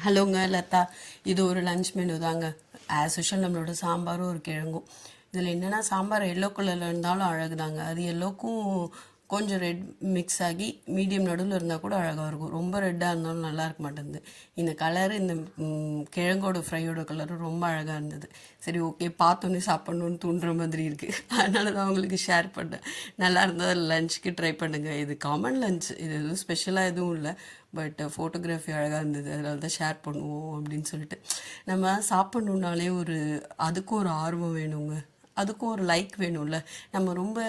ஹலோங்க லதா, இது ஒரு lunch menu தாங்க. ஆஸ் யூஷுவல் நம்மளோட சாம்பாரும் ஒரு கிழங்கும். இதில் என்னென்னா சாம்பார் எல்லோ கலரில் இருந்தாலும் அழகுதாங்க. அது எல்லோக்கும் கொஞ்சம் ரெட் மிக்ஸ் ஆகி மீடியம் நடுவில் இருந்தால் கூட அழகாக இருக்கும். ரொம்ப ரெட்டாக இருந்தாலும் நல்லா இருக்க மாட்டேங்குது. இந்த கலரு இந்த கிழங்கோட ஃப்ரையோட கலரும் ரொம்ப அழகாக இருந்தது. சரி, ஓகே, பார்த்தோன்னே சாப்பிட்ணுன்னு தூண்டுற மாதிரி இருக்குது. அதனால தான் உங்களுக்கு ஷேர் பண்ணேன். நல்லா இருந்தால் லஞ்சுக்கு ட்ரை பண்ணுங்கள். இது காமன் லஞ்ச், இது எதுவும் ஸ்பெஷலாக எதுவும் இல்லை. பட் ஃபோட்டோகிராஃபி அழகாக இருந்தது, அதனால தான் ஷேர் பண்ணுவோம் அப்படின்னு சொல்லிட்டு. நம்ம சாப்பிட்ணுன்னாலே அதுக்கும் ஒரு ஆர்வம் வேணுங்க, அதுக்கும் ஒரு லைக் வேணும்ல. நம்ம ரொம்ப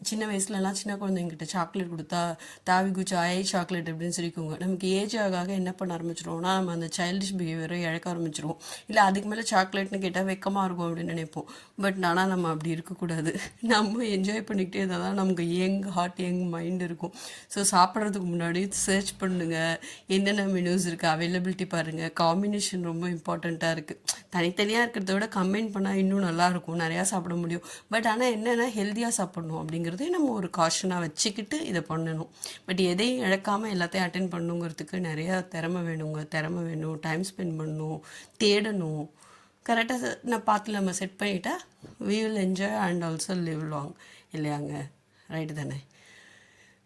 சின்ன வயசுலலாம் சின்ன குழந்தைங்கிட்ட சாக்லேட் கொடுத்தா தாவி குச்சி சாக்லேட் அப்படின்னு சொல்லிக்கோங்க. நமக்கு ஏஜ் ஆக என்ன பண்ண ஆரம்பிச்சிருவோம்னா நம்ம அந்த சைல்டிஷ் பிஹேவியரை இழக்க ஆரம்பிச்சிருவோம். இல்லை அதுக்கு மேலே சாக்லேட்னு கேட்டால் வெக்கமாக இருக்கும் அப்படின்னு நினைப்போம். பட் ஆனால் நம்ம அப்படி இருக்கக்கூடாது. நம்ம என்ஜாய் பண்ணிக்கிட்டே இருந்தால் தான் நமக்கு யங் ஹார்ட் யங் மைண்ட் இருக்கும். ஸோ சாப்பிட்றதுக்கு முன்னாடி சர்ச் பண்ணுங்கள், என்னென்ன மெனூஸ் இருக்குது, அவைலபிலிட்டி பாருங்கள். காம்பினேஷன் ரொம்ப இம்பார்ட்டண்ட்டாக இருக்குது. தனித்தனியாக இருக்கிறத விட கம்பைன் பண்ணால் இன்னும் நல்லாயிருக்கும், நிறையா சாப்பிட முடியும். பட் ஆனால் என்னென்னா ஹெல்த்தியாக சாப்பிட்ணும் அப்படிங்கிறதே நம்ம ஒரு காஷனாக வச்சுக்கிட்டு இதை பண்ணணும். பட் எதையும் இழக்காமல் எல்லாத்தையும் அட்டென்ட் பண்ணுங்கிறதுக்கு நிறையா திறமை வேணுங்க. திறமை வேணும், டைம் ஸ்பெண்ட் பண்ணணும், தேடணும். கரெக்டாக நான் பார்த்து நம்ம செட் பண்ணிட்டா we will enjoy and also live long, இல்லையாங்க? ரைட்டு தானே?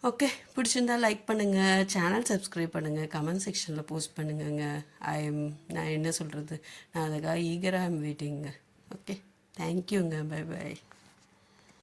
ஓகே, பிடிச்சிருந்தா லைக் பண்ணுங்கள், சேனல் சப்ஸ்கிரைப் பண்ணுங்கள், கமெண்ட் செக்ஷனில் போஸ்ட் பண்ணுங்கங்க. நான் என்ன சொல்கிறது, நான் அதுக்காக ஈகராக ஐம் வெயிட்டிங்க. ஓகே, தேங்க்யூங்க. Bye bye.